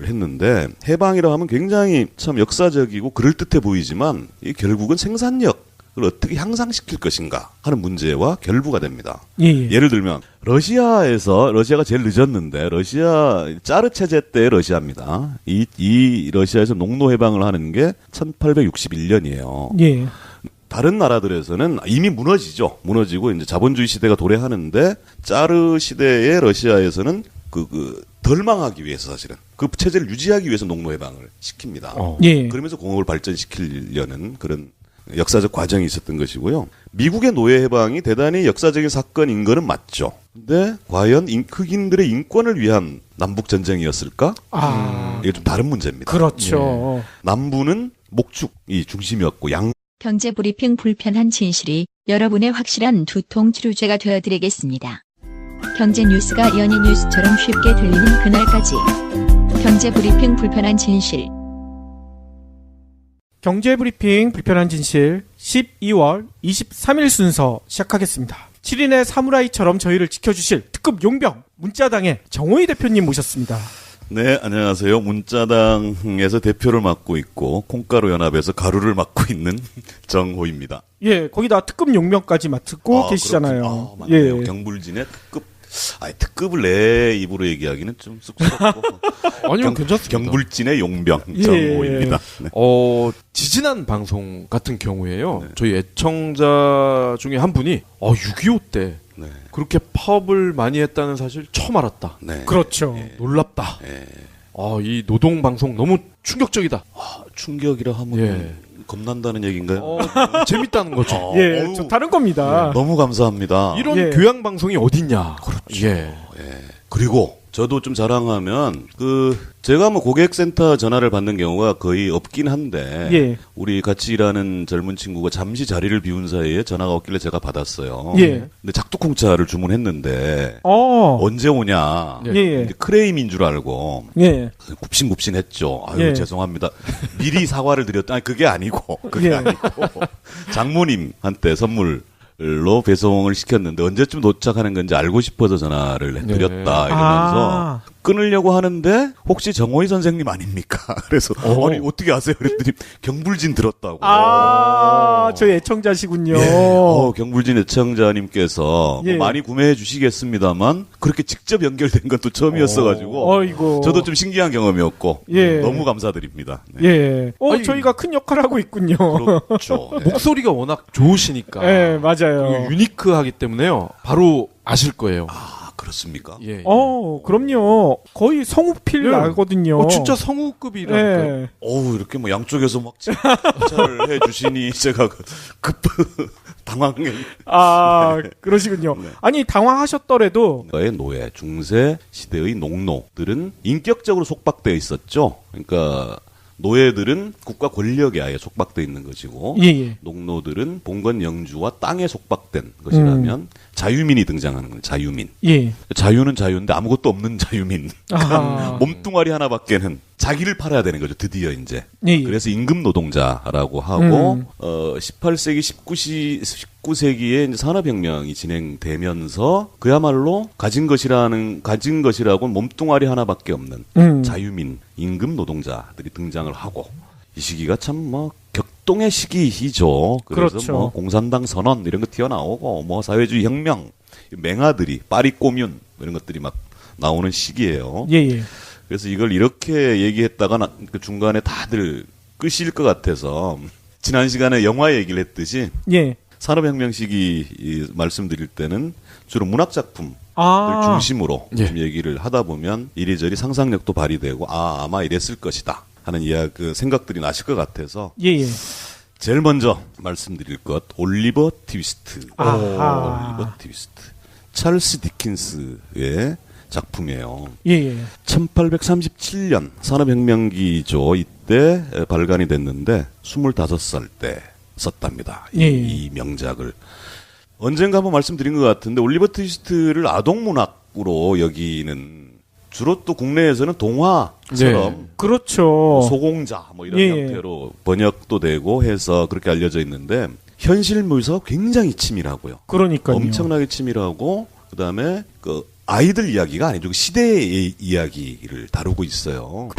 했는데 해방이라고 하면 굉장히 참 역사적이고 그럴듯해 보이지만 이 결국은 생산력을 어떻게 향상시킬 것인가 하는 문제와 결부가 됩니다. 예. 예를 들면 러시아가 제일 늦었는데 러시아 짜르 체제 때의 러시아입니다. 이 러시아에서 농노 해방을 하는 게 1861년이에요. 예. 다른 나라들에서는 이미 무너지고 이제 자본주의 시대가 도래하는데 짜르 시대의 러시아에서는 덜 망하기 위해서 사실은 그 체제를 유지하기 위해서 농노 해방을 시킵니다. 예. 그러면서 공업을 발전시키려는 그런 역사적 과정이 있었던 것이고요. 미국의 노예 해방이 대단히 역사적인 사건인 거는 맞죠. 근데 과연 흑인들의 인권을 위한 남북 전쟁이었을까? 아. 이게 좀 다른 문제입니다. 그렇죠. 남부는 목축이 중심이었고 경제브리핑 불편한 진실이 여러분의 확실한 두통 치료제가 되어드리겠습니다. 경제 뉴스가 연예 뉴스처럼 쉽게 들리는 그날까지. 경제브리핑 불편한 진실. 경제브리핑 불편한 진실 12월 23일 순서 시작하겠습니다. 7인의 사무라이처럼 저희를 지켜주실 특급 용병 문자당의 정호희 대표님 모셨습니다. 네, 안녕하세요. 문자당에서 대표를 맡고 있고 콩가루 연합에서 가루를 맡고 있는 정호입니다. 예, 거기다 특급 용병까지 맡고 계시잖아요. 맞네요. 예. 경불진의 특급. 특급을 내 입으로 얘기하기는 좀 쑥스럽고. 아니요, 괜찮습니다. 경불진의 용병 예. 정호입니다. 네. 지지난 방송 같은 경우에요. 저희 애청자 중에 한 분이 6.25 때 네. 그렇게 파업을 많이 했다는 사실 처음 알았다. 네. 그렇죠. 놀랍다. 예. 이 노동 방송 너무 충격적이다. 충격이라 하면 예. 겁난다는 얘기인가요? 재밌다는 거죠. 예, 어우. 저 다른 겁니다. 너무 감사합니다. 이런 예. 교양 방송이 어딨냐. 그렇죠. 예. 그리고 저도 좀 자랑하면 제가 뭐 고객센터 전화를 받는 경우가 거의 없긴 한데 예. 우리 같이 일하는 젊은 친구가 잠시 자리를 비운 사이에 전화가 왔길래 제가 받았어요. 예. 근데 작두콩차를 주문했는데 어. 언제 오냐? 예. 예. 근데 크레임인 줄 알고 예. 굽신굽신했죠. 아유 예. 죄송합니다. 미리 사과를 드렸다. 아니 그게 아니고 예. 장모님한테 선물로 배송을 시켰는데 언제쯤 도착하는 건지 알고 싶어서 전화를 드렸다 이러면서 끊으려고 하는데 혹시 정호희 선생님 아닙니까? 그래서 아니 어떻게 아세요? 그랬더니 경불진 들었다고. 저희 애청자시군요. 예. 경불진 애청자님께서 예. 뭐 많이 구매해 주시겠습니다만 그렇게 직접 연결된 건 또 처음이었어가지고 어이고. 저도 좀 신기한 경험이었고 예. 너무 감사드립니다. 네. 예. 아니, 저희가 큰 역할을 하고 있군요. 그렇죠. 네. 목소리가 워낙 좋으시니까. 예, 맞아요. 그리고 유니크하기 때문에요. 바로 아실 거예요. 그렇습니다. 예. 그럼요. 거의 성우필 예. 나거든요. 진짜 성우급이라니까요. 예. 이렇게 뭐 양쪽에서 막 칭찬을 해주시니 제가 당황해. 그러시군요. 네. 아니, 당황하셨더라도, 의 노예, 중세 시대의 농노들은 인격적으로 속박되어 있었죠. 그러니까 노예들은 국가 권력에 아예 속박되어 있는 것이고 예. 농노들은 봉건 영주와 땅에 속박된 것이라면 자유민이 등장하는 거예요. 자유민. 예. 자유는 자유인데 아무것도 없는 자유민. 몸뚱아리 하나밖에는 자기를 팔아야 되는 거죠. 드디어 이제. 예. 그래서 임금 노동자라고 하고 18세기 19세기에 이제 산업혁명이 진행되면서 그야말로 가진 것이라고 몸뚱아리 하나밖에 없는 자유민 임금 노동자들이 등장을 하고 이 시기가 참 격동의 시기이죠. 그래서 그렇죠. 공산당 선언 이런 거 튀어나오고 사회주의 혁명 맹아들이 파리 꼬뮌 이런 것들이 막 나오는 시기예요. 예. 그래서 이걸 이렇게 얘기했다가 그 중간에 다들 끄실 것 같아서 지난 시간에 영화 얘기를 했듯이 예. 산업혁명 시기 말씀드릴 때는 주로 문학작품을 중심으로 좀 얘기를 하다 보면 이리저리 상상력도 발휘되고 아마 이랬을 것이다 하는 그 생각들이 나실 것 같아서 예. 제일 먼저 말씀드릴 것 올리버 트위스트. 올리버 트위스트. 찰스 디킨스의 작품이에요. 예. 1837년 산업혁명기죠. 이때 발간이 됐는데 25살 때 썼답니다. 이 명작을. 언젠가 한번 말씀드린 것 같은데 올리버 트위스트를 아동문학으로 여기는 주로 또 국내에서는 동화처럼 그렇죠. 소공자 이런 형태로 번역도 되고 해서 그렇게 알려져 있는데 현실 묘사가 굉장히 치밀하고요. 그러니까요. 엄청나게 치밀하고 그다음에 아이들 이야기가 아니죠. 시대의 이야기를 다루고 있어요.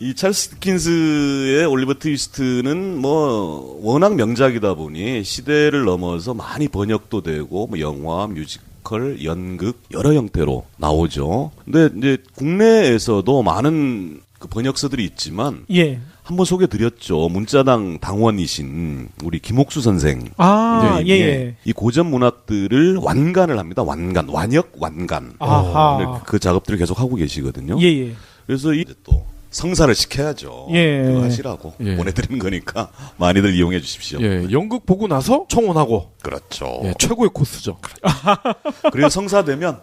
이 찰스 디킨스의 올리버 트위스트는 워낙 명작이다 보니 시대를 넘어서 많이 번역도 되고 영화, 뮤지컬, 연극 여러 형태로 나오죠. 근데 이제 국내에서도 많은 번역서들이 있지만 한번 소개드렸죠. 문자당 당원이신 우리 김옥수 선생. 이 고전 문학들을 완간을 합니다. 완역 완간. 그 작업들을 계속 하고 계시거든요. 그래서 이제 또 성사를 시켜야죠. 그거 하시라고 보내드리는 거니까 많이들 이용해 주십시오. 연극 보고 나서 청혼하고. 그렇죠. 최고의 코스죠. 그리고 성사되면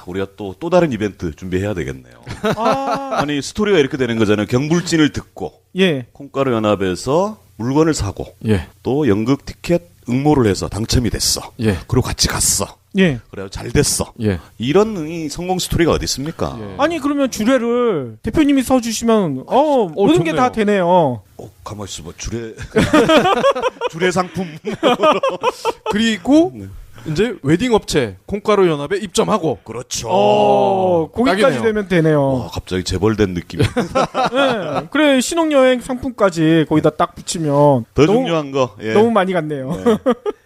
우리가 또 다른 이벤트 준비해야 되겠네요. 아, 아니, 스토리가 이렇게 되는 거잖아요. 경불진을 듣고, 예. 콩가루 연합에서 물건을 사고, 예. 또 연극 티켓 응모를 해서 당첨이 됐어. 예. 그리고 같이 갔어. 예. 그래서 잘 됐어. 예. 이런 이 성공 스토리가 어디 있습니까? 예. 아니 그러면 주례를 대표님이 써주시면 모든 게 좋네요. 다 되네요. 가만 있어봐. 주례 상품. 그리고 네. 이제 웨딩 업체 콩가루 연합에 입점하고 그렇죠. 거기까지 딱이네요. 되면 되네요. 와, 갑자기 재벌된 느낌이. 네. 그래 신혼여행 상품까지 거기다 딱 붙이면 더 너무, 중요한 거. 예. 너무 많이 갔네요. 네.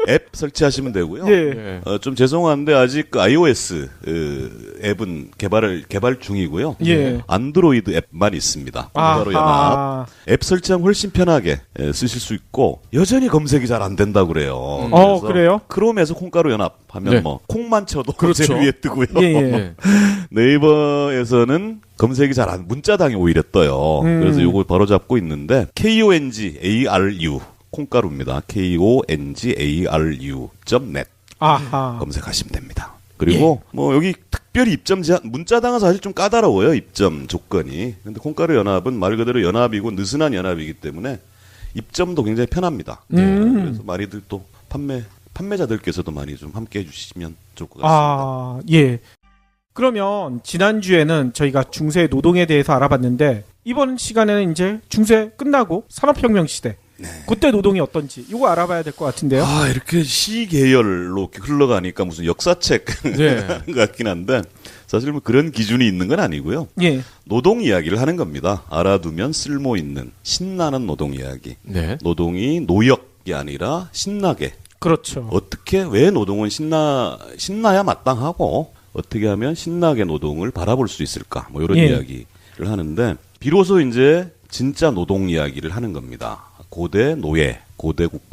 앱 설치하시면 되고요. 예. 예. 좀 죄송한데 아직 그 iOS 앱은 개발 중이고요. 예. 안드로이드 앱만 있습니다. 콩가루 연합. 아하. 앱 설치하면 훨씬 편하게 쓰실 수 있고 여전히 검색이 잘 안 된다 그래요. 그래요? 크롬에서 콩가루 연합 하면 네. 뭐 콩만 쳐도 그렇죠. 제일 위에 뜨고요. 예, 예. 예. 네이버에서는 검색이 잘 안 문자당이 오히려 떠요. 그래서 요거 바로 잡고 있는데 KONGARU 콩가루입니다. KONGARU.net 아하. 검색하시면 됩니다. 그리고 뭐 여기 특별히 입점 제한 문자당은 사실 좀 까다로워요. 입점 조건이. 근데 콩가루 연합은 말 그대로 연합이고 느슨한 연합이기 때문에 입점도 굉장히 편합니다. 그래서 많이들 또 판매자들께서도 많이 좀 함께 해주시면 좋을 것 같습니다. 아, 예. 그러면 지난주에는 저희가 중세 노동에 대해서 알아봤는데 이번 시간에는 이제 중세 끝나고 산업혁명 시대 그때 노동이 어떤지 이거 알아봐야 될 것 같은데요. 아, 이렇게 시계열로 흘러가니까 무슨 역사책 네. 하는 것 같긴 한데 사실 뭐 그런 기준이 있는 건 아니고요. 예. 노동 이야기를 하는 겁니다. 알아두면 쓸모 있는 신나는 노동 이야기. 네. 노동이 노역이 아니라 신나게 그렇죠. 어떻게 왜 노동은 신나야 마땅하고 어떻게 하면 신나게 노동을 바라볼 수 있을까 뭐 이런 예. 이야기를 하는데 비로소 이제 진짜 노동 이야기를 하는 겁니다. 고대 노예, 고대 국가